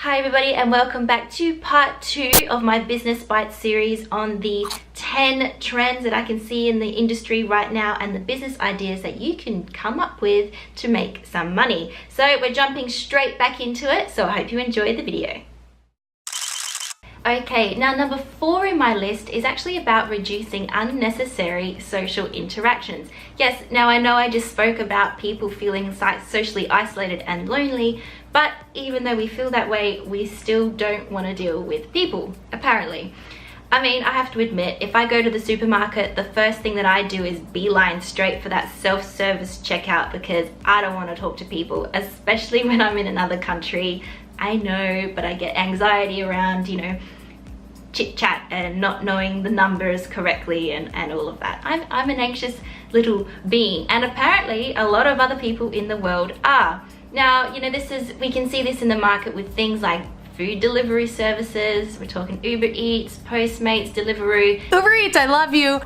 Hi everybody and welcome back to part 2 of my Business Bites series on the 10 trends that I can see in the industry right now and the business ideas that you can come up with to make some money. So we're jumping straight back into it, so I hope you enjoyed the video. Okay, now number 4 in my list is actually about reducing unnecessary social interactions. Yes, now I know I just spoke about people feeling socially isolated and lonely, but even though we feel that way, we still don't want to deal with people, apparently. I mean, I have to admit, if I go to the supermarket, the first thing that I do is beeline straight for that self-service checkout because I don't want to talk to people, especially when I'm in another country. I know, but I get anxiety around, chit chat and not knowing the numbers correctly and all of that. I'm an anxious little being, and apparently a lot of other people in the world are. Now, we can see this in the market with things like food delivery services. We're talking Uber Eats, Postmates, Deliveroo. Uber Eats, I love you.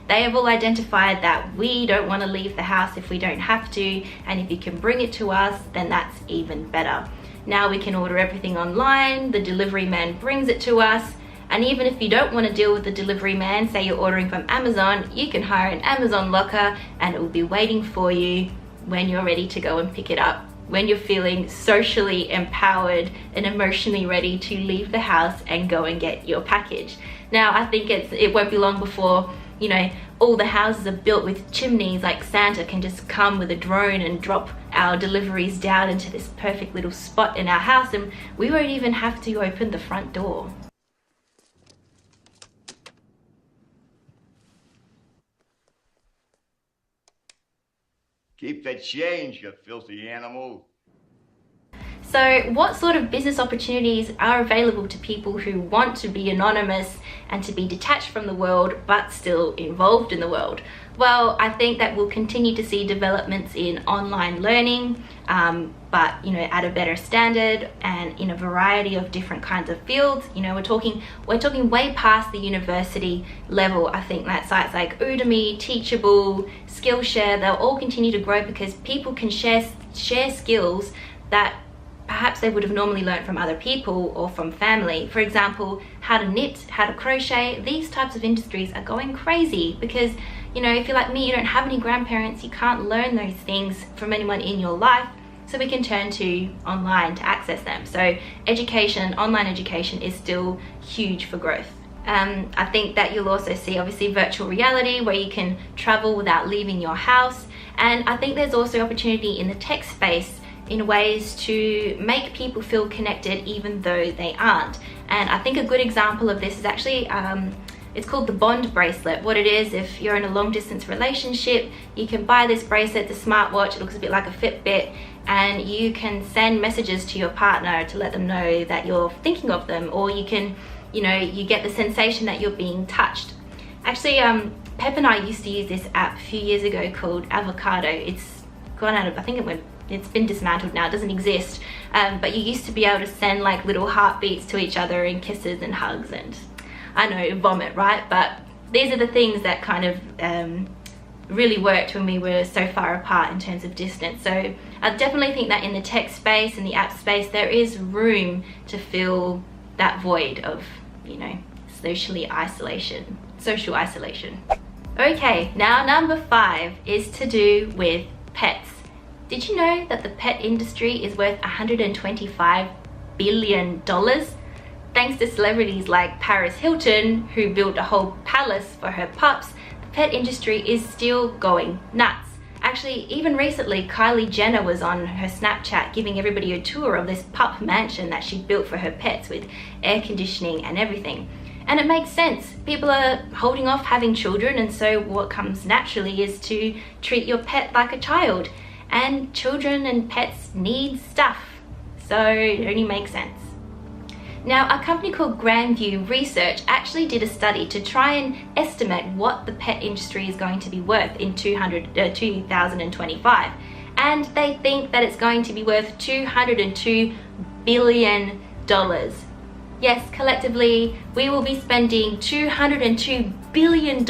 They have all identified that we don't want to leave the house if we don't have to, and if you can bring it to us, then that's even better. Now we can order everything online, the delivery man brings it to us, and even if you don't want to deal with the delivery man, say you're ordering from Amazon, you can hire an Amazon locker and it will be waiting for you when you're ready to go and pick it up, when you're feeling socially empowered and emotionally ready to leave the house and go and get your package. Now I think it won't be long before all the houses are built with chimneys, like Santa can just come with a drone and drop our deliveries down into this perfect little spot in our house, and we won't even have to open the front door. Keep the change, you filthy animal. So what sort of business opportunities are available to people who want to be anonymous and to be detached from the world but still involved in the world? Well, I think that we'll continue to see developments in online learning, but at a better standard and in a variety of different kinds of fields. We're talking way past the university level. I think that sites like Udemy, Teachable, Skillshare, they'll all continue to grow because people can share skills that perhaps they would have normally learned from other people or from family. For example, how to knit, how to crochet. These types of industries are going crazy because, if you're like me, you don't have any grandparents, you can't learn those things from anyone in your life, so we can turn to online to access them. So education, online education is still huge for growth. I think that you'll also see obviously virtual reality where you can travel without leaving your house. And I think there's also opportunity in the tech space in ways to make people feel connected even though they aren't. And I think a good example of this is actually, it's called the Bond bracelet. What it is, if you're in a long distance relationship, you can buy this bracelet, the smartwatch, it looks a bit like a Fitbit, and you can send messages to your partner to let them know that you're thinking of them, or you can, you get the sensation that you're being touched. Actually, Pep and I used to use this app a few years ago called Avocado. It's gone out of, it's been dismantled now, it doesn't exist, but you used to be able to send like little heartbeats to each other and kisses and hugs and, I know, vomit, right? But these are the things that kind of really worked when we were so far apart in terms of distance. So I definitely think that in the tech space and the app space, there is room to fill that void of, social isolation. Okay, now number 5 is to do with pets. Did you know that the pet industry is worth $125 billion? Thanks to celebrities like Paris Hilton, who built a whole palace for her pups, the pet industry is still going nuts. Actually, even recently, Kylie Jenner was on her Snapchat giving everybody a tour of this pup mansion that she built for her pets with air conditioning and everything. And it makes sense. People are holding off having children, and so what comes naturally is to treat your pet like a child. And children and pets need stuff, so it only makes sense. Now, a company called Grandview Research actually did a study to try and estimate what the pet industry is going to be worth in 2025. And they think that it's going to be worth $202 billion. Yes, collectively, we will be spending $202 billion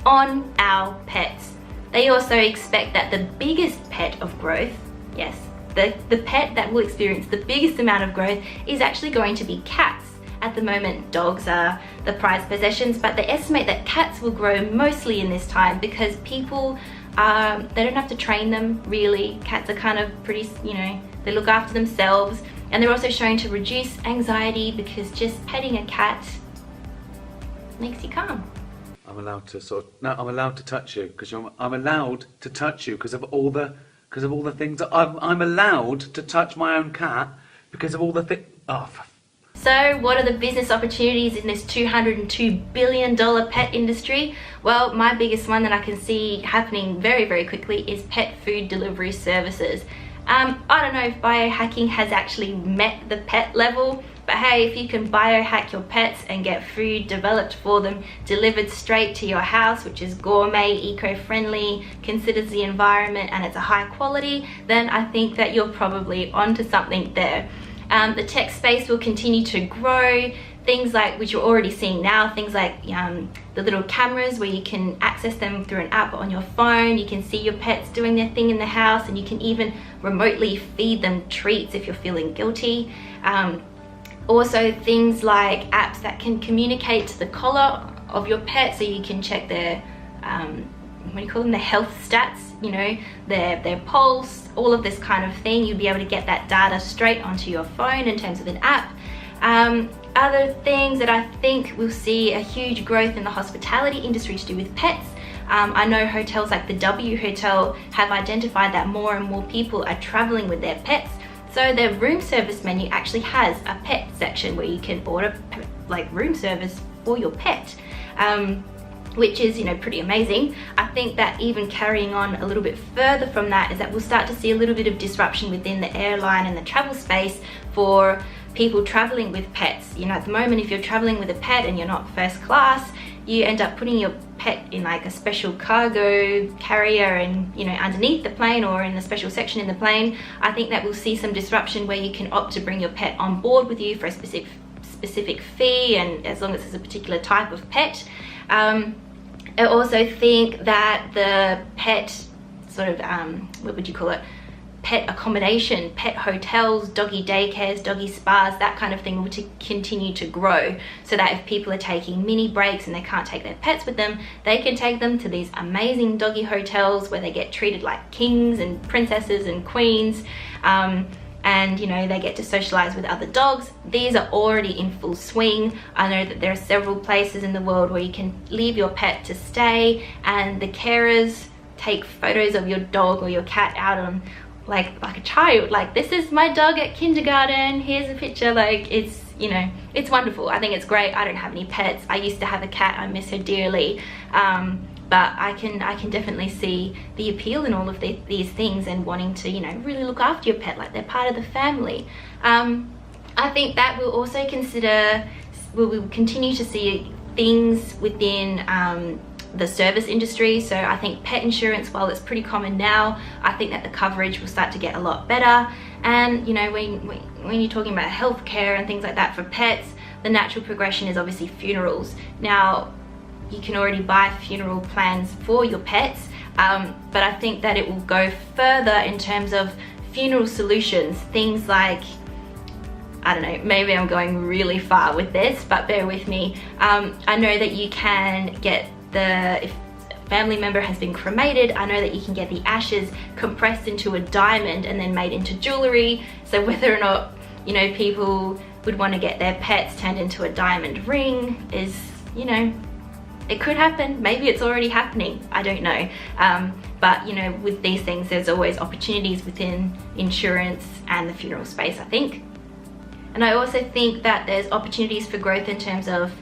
on our pets. They also expect that the biggest pet of growth, yes, the pet that will experience the biggest amount of growth is actually going to be cats. At the moment, dogs are the prized possessions, but they estimate that cats will grow mostly in this time because people, they don't have to train them really. Cats are kind of pretty, you know, they look after themselves, and they're also shown to reduce anxiety because just petting a cat makes you calm. I'm allowed to I'm allowed to touch you because I'm allowed to touch you because of all the things that I'm allowed to touch my own cat because of all the things. Oh. So what are the business opportunities in this $202 billion pet industry? Well, my biggest one that I can see happening very, very quickly is pet food delivery services. I don't know if biohacking has actually met the pet level, but hey, if you can biohack your pets and get food developed for them, delivered straight to your house, which is gourmet, eco-friendly, considers the environment, and it's a high quality, then I think that you're probably onto something there. The tech space will continue to grow. Things like, which you're already seeing now, things like the little cameras where you can access them through an app on your phone. You can see your pets doing their thing in the house, and you can even remotely feed them treats if you're feeling guilty. Also things like apps that can communicate to the collar of your pet, so you can check their what do you call them, their health stats, you know, their pulse, all of this kind of thing. You'll be able to get that data straight onto your phone in terms of an app. Other things that I think we'll see a huge growth in the hospitality industry to do with pets. I know hotels like the W Hotel have identified that more and more people are traveling with their pets. So their room service menu actually has a pet section where you can order like room service for your pet. Which is, you know, pretty amazing. I think that even carrying on a little bit further from that is that we'll start to see a little bit of disruption within the airline and the travel space for people traveling with pets. You know, at the moment, if you're traveling with a pet and you're not first class, you end up putting your pet in like a special cargo carrier and, you know, underneath the plane or in a special section in the plane. I think that we'll see some disruption where you can opt to bring your pet on board with you for a specific fee, and as long as it's a particular type of pet. I also think that the pet sort of, what would you call it? Pet accommodation, pet hotels, doggy daycares, doggy spas, that kind of thing will continue to grow, so that if people are taking mini breaks and they can't take their pets with them, they can take them to these amazing doggy hotels where they get treated like kings and princesses and queens. And you know, they get to socialize with other dogs. These are already in full swing. I know that there are several places in the world where you can leave your pet to stay and the carers take photos of your dog or your cat out on like a child, like, this is my dog at kindergarten, here's a picture. Like, it's, you know, it's wonderful. I think it's great. I don't have any pets. I used to have a cat. I miss her dearly. But I can definitely see the appeal in all of these things, and wanting to, you know, really look after your pet like they're part of the family. I think that we'll also consider, we'll continue to see things within the service industry. So I think pet insurance, while it's pretty common now, I think that the coverage will start to get a lot better. And you know, when you're talking about healthcare and things like that for pets, the natural progression is obviously funerals. Now, you can already buy funeral plans for your pets, but I think that it will go further in terms of funeral solutions. Things like, I don't know, maybe I'm going really far with this, but bear with me. I know that you can get if a family member has been cremated, I know that you can get the ashes compressed into a diamond and then made into jewelry. So whether or not, you know, people would want to get their pets turned into a diamond ring is, you know, it could happen. Maybe it's already happening, I don't know. But you know, with these things, there's always opportunities within insurance and the funeral space, I think. And I also think that there's opportunities for growth in terms of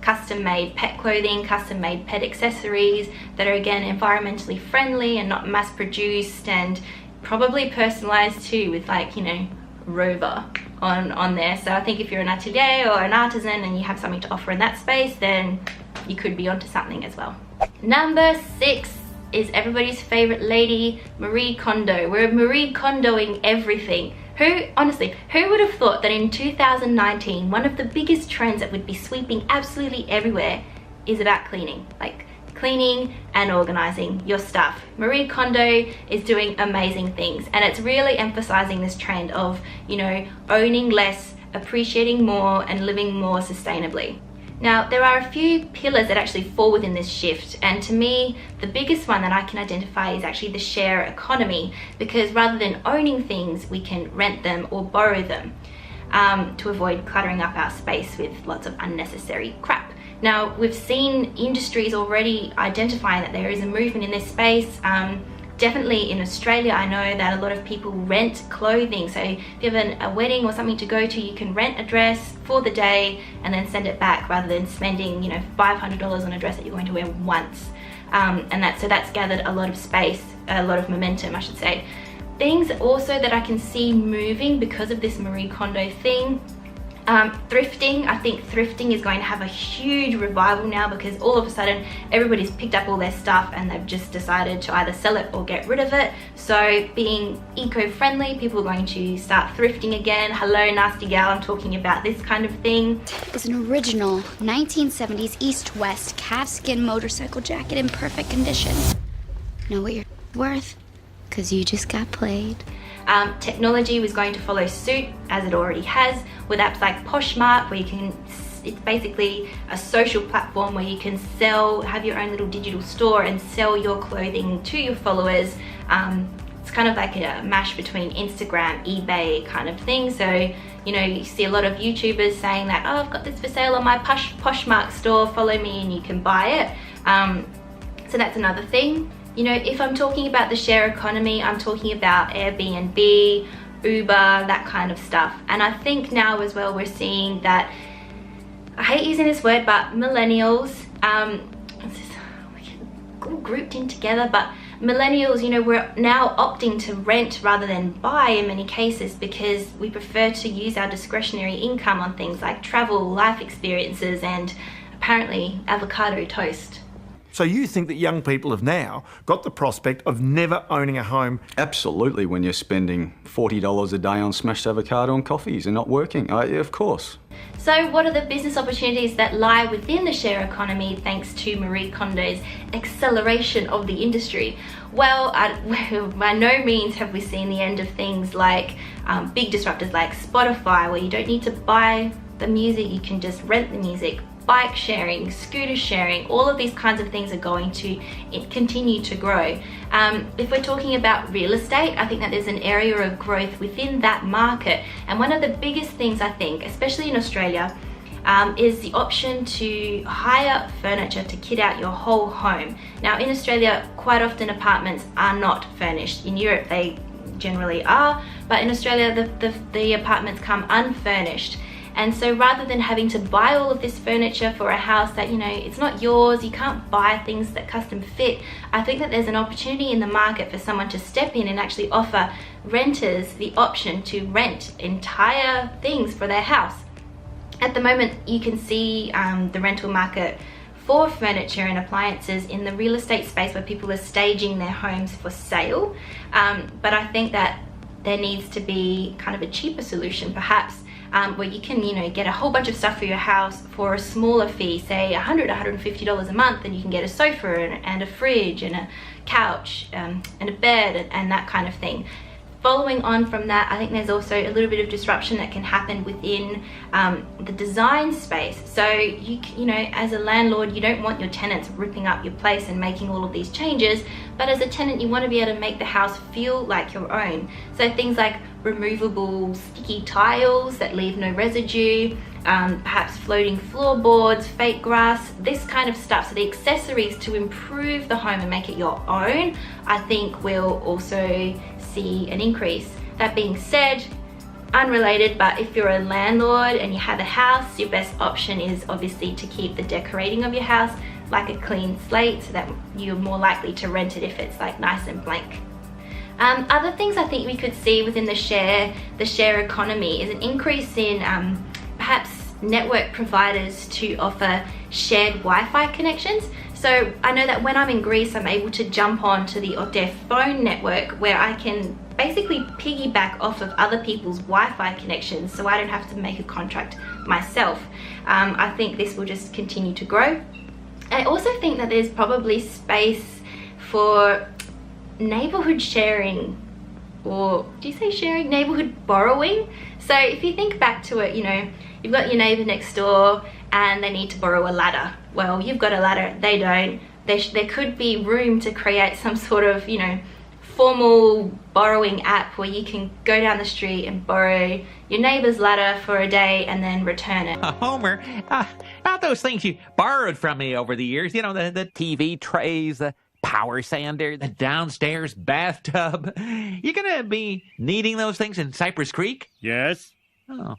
custom-made pet clothing, custom-made pet accessories that are, again, environmentally friendly and not mass-produced, and probably personalized too, with, like, you know, Rover on there. So I think if you're an atelier or an artisan and you have something to offer in that space, then you could be onto something as well. Number 6 is everybody's favorite lady, Marie Kondo. We're Marie Kondoing everything. Honestly, who would have thought that in 2019, one of the biggest trends that would be sweeping absolutely everywhere is about cleaning. Like, cleaning and organizing your stuff. Marie Kondo is doing amazing things, and it's really emphasizing this trend of, you know, owning less, appreciating more, and living more sustainably. Now, there are a few pillars that actually fall within this shift, and to me, the biggest one that I can identify is actually the share economy, because rather than owning things, we can rent them or borrow them to avoid cluttering up our space with lots of unnecessary crap. Now, we've seen industries already identifying that there is a movement in this space. Definitely in Australia, I know that a lot of people rent clothing. So if you have a wedding or something to go to, you can rent a dress for the day and then send it back, rather than spending, you know, $500 on a dress that you're going to wear once. So that's gathered a lot of space, a lot of momentum, I should say. Things also that I can see moving because of this Marie Kondo thing. Thrifting. I think thrifting is going to have a huge revival now, because all of a sudden everybody's picked up all their stuff and they've just decided to either sell it or get rid of it. So being eco-friendly, people are going to start thrifting again. Hello, nasty gal, I'm talking about this kind of thing. It's an original 1970s East-West calfskin motorcycle jacket in perfect condition. Know what you're worth? Because you just got played. Technology was going to follow suit, as it already has, with apps like Poshmark, where you can, it's basically a social platform where you can have your own little digital store and sell your clothing to your followers. It's kind of like a mash between Instagram, eBay kind of thing. So, you know, you see a lot of YouTubers saying that, oh, I've got this for sale on my Poshmark store, follow me and you can buy it. So that's another thing. You know, if I'm talking about the share economy, I'm talking about Airbnb, Uber, that kind of stuff. And I think now as well, we're seeing that, I hate using this word, but millennials, we get all grouped in together, but millennials, you know, we're now opting to rent rather than buy in many cases, because we prefer to use our discretionary income on things like travel, life experiences, and apparently avocado toast. So you think that young people have now got the prospect of never owning a home? Absolutely, when you're spending $40 a day on smashed avocado and coffees and not working, of course. So what are the business opportunities that lie within the share economy thanks to Marie Kondo's acceleration of the industry? Well, by no means have we seen the end of things like big disruptors like Spotify, where you don't need to buy the music, you can just rent the music. Bike sharing, scooter sharing, all of these kinds of things are going to continue to grow. If we're talking about real estate, I think that there's an area of growth within that market. And one of the biggest things, I think, especially in Australia, is the option to hire furniture to kit out your whole home. Now in Australia, quite often apartments are not furnished. In Europe they generally are, but in Australia the apartments come unfurnished. And so rather than having to buy all of this furniture for a house that, you know, it's not yours, you can't buy things that custom fit, I think that there's an opportunity in the market for someone to step in and actually offer renters the option to rent entire things for their house. At the moment, you can see the rental market for furniture and appliances in the real estate space, where people are staging their homes for sale. But I think that there needs to be kind of a cheaper solution, perhaps, where you can, you know, get a whole bunch of stuff for your house for a smaller fee, say $100, $150 a month, and you can get a sofa and a fridge and a couch and a bed and that kind of thing. Following on from that, I think there's also a little bit of disruption that can happen within the design space. So you know, as a landlord, you don't want your tenants ripping up your place and making all of these changes, but as a tenant, you want to be able to make the house feel like your own. So things like removable sticky tiles that leave no residue, perhaps floating floorboards, fake grass, this kind of stuff. So the accessories to improve the home and make it your own, I think will also see an increase. That being said, unrelated, but if you're a landlord and you have a house, your best option is obviously to keep the decorating of your house like a clean slate, so that you're more likely to rent it if it's like nice and blank. Other things I think we could see within the share economy is an increase in perhaps network providers to offer shared Wi-Fi connections. So I know that when I'm in Greece, I'm able to jump on to their phone network, where I can basically piggyback off of other people's Wi-Fi connections, so I don't have to make a contract myself. I think this will just continue to grow. I also think that there's probably space for neighborhood sharing, or do you say sharing? Neighborhood borrowing. So if you think back to it, you know, you've got your neighbor next door and they need to borrow a ladder. Well, you've got a ladder, they don't. There could be room to create some sort of, you know, formal borrowing app where you can go down the street and borrow your neighbor's ladder for a day and then return it. Homer, about those things you borrowed from me over the years, you know, the TV trays, the power sander, the downstairs bathtub. You gonna be needing those things in Cypress Creek? Yes. Oh.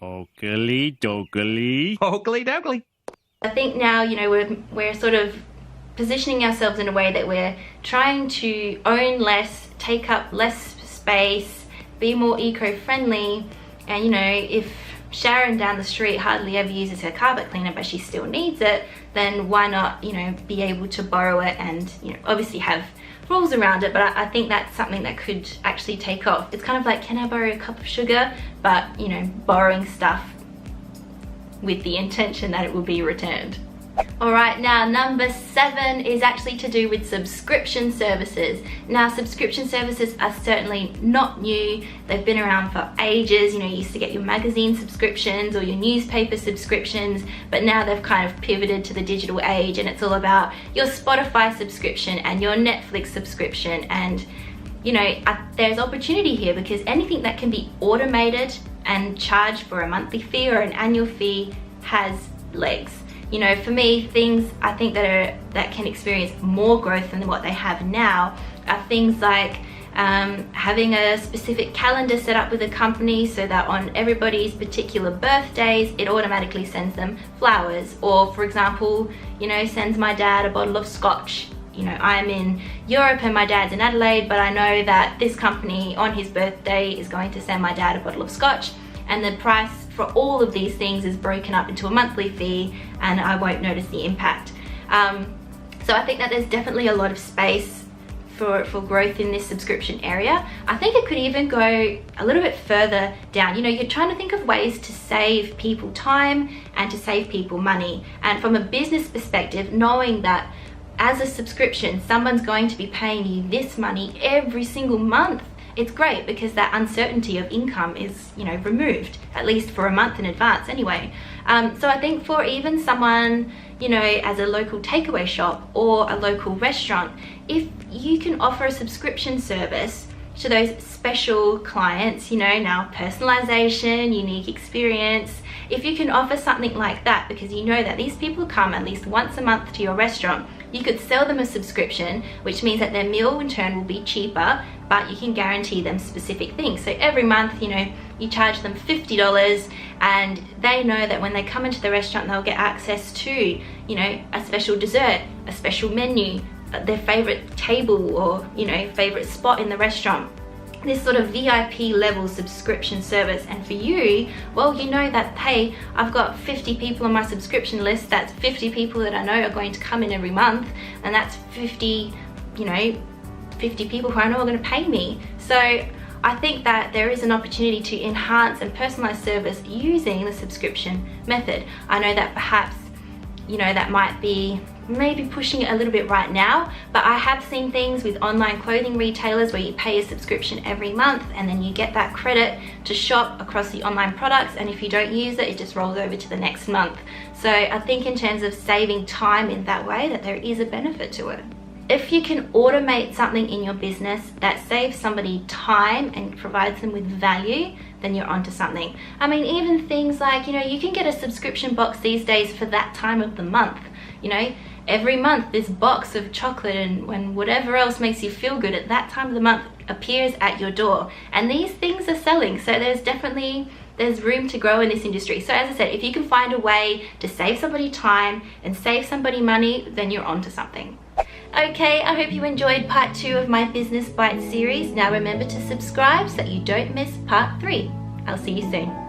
Oakley dokley. Oakley dokley. I think now, you know, we're sort of positioning ourselves in a way that we're trying to own less, take up less space, be more eco-friendly. And you know, if Sharon down the street hardly ever uses her carpet cleaner but she still needs it, then why not, you know, be able to borrow it and, you know, obviously have rules around it. But I think that's something that could actually take off. It's kind of like, can I borrow a cup of sugar? But, you know, borrowing stuff with the intention that it will be returned. Alright, now number 7 is actually to do with subscription services. Now, subscription services are certainly not new. They've been around for ages. You know, you used to get your magazine subscriptions or your newspaper subscriptions, but now they've kind of pivoted to the digital age, and it's all about your Spotify subscription and your Netflix subscription. And you know, there's opportunity here because anything that can be automated and charged for a monthly fee or an annual fee has legs. You know, for me, things I think that can experience more growth than what they have now are things like having a specific calendar set up with a company so that on everybody's particular birthdays, it automatically sends them flowers. Or for example, you know, sends my dad a bottle of scotch. You know, I'm in Europe and my dad's in Adelaide, but I know that this company on his birthday is going to send my dad a bottle of scotch, and the price for all of these things is broken up into a monthly fee, and I won't notice the impact. So I think that there's definitely a lot of space for growth in this subscription area. I think it could even go a little bit further down. You know, you're trying to think of ways to save people time and to save people money. And from a business perspective, knowing that as a subscription, someone's going to be paying you this money every single month, it's great because that uncertainty of income is, you know, removed, at least for a month in advance anyway. So I think for even someone, you know, as a local takeaway shop or a local restaurant, if you can offer a subscription service to those special clients, you know, now personalization, unique experience, if you can offer something like that, because you know that these people come at least once a month to your restaurant, you could sell them a subscription, which means that their meal in turn will be cheaper, but you can guarantee them specific things. So every month, you know, you charge them $50 and they know that when they come into the restaurant, they'll get access to, you know, a special dessert, a special menu, their favorite table or, you know, favorite spot in the restaurant. This sort of VIP level subscription service. And for you, well, you know that, hey, I've got 50 people on my subscription list. That's 50 people that I know are going to come in every month, and that's 50, you know, 50 people who I know are going to pay me. So I think that there is an opportunity to enhance and personalize service using the subscription method. I know that perhaps, you know, that might be maybe pushing it a little bit right now, but I have seen things with online clothing retailers where you pay a subscription every month and then you get that credit to shop across the online products, and if you don't use it, it just rolls over to the next month. So I think in terms of saving time in that way, that there is a benefit to it. If you can automate something in your business that saves somebody time and provides them with value, then you're onto something. I mean, even things like, you know, you can get a subscription box these days for that time of the month. You know, every month this box of chocolate and whatever else makes you feel good at that time of the month appears at your door, and these things are selling. So there's room to grow in this industry. So as I said, if you can find a way to save somebody time and save somebody money, then you're onto something. Okay, I hope you enjoyed part 2 of my Business Bites series. Now remember to subscribe so that you don't miss part 3. I'll see you soon.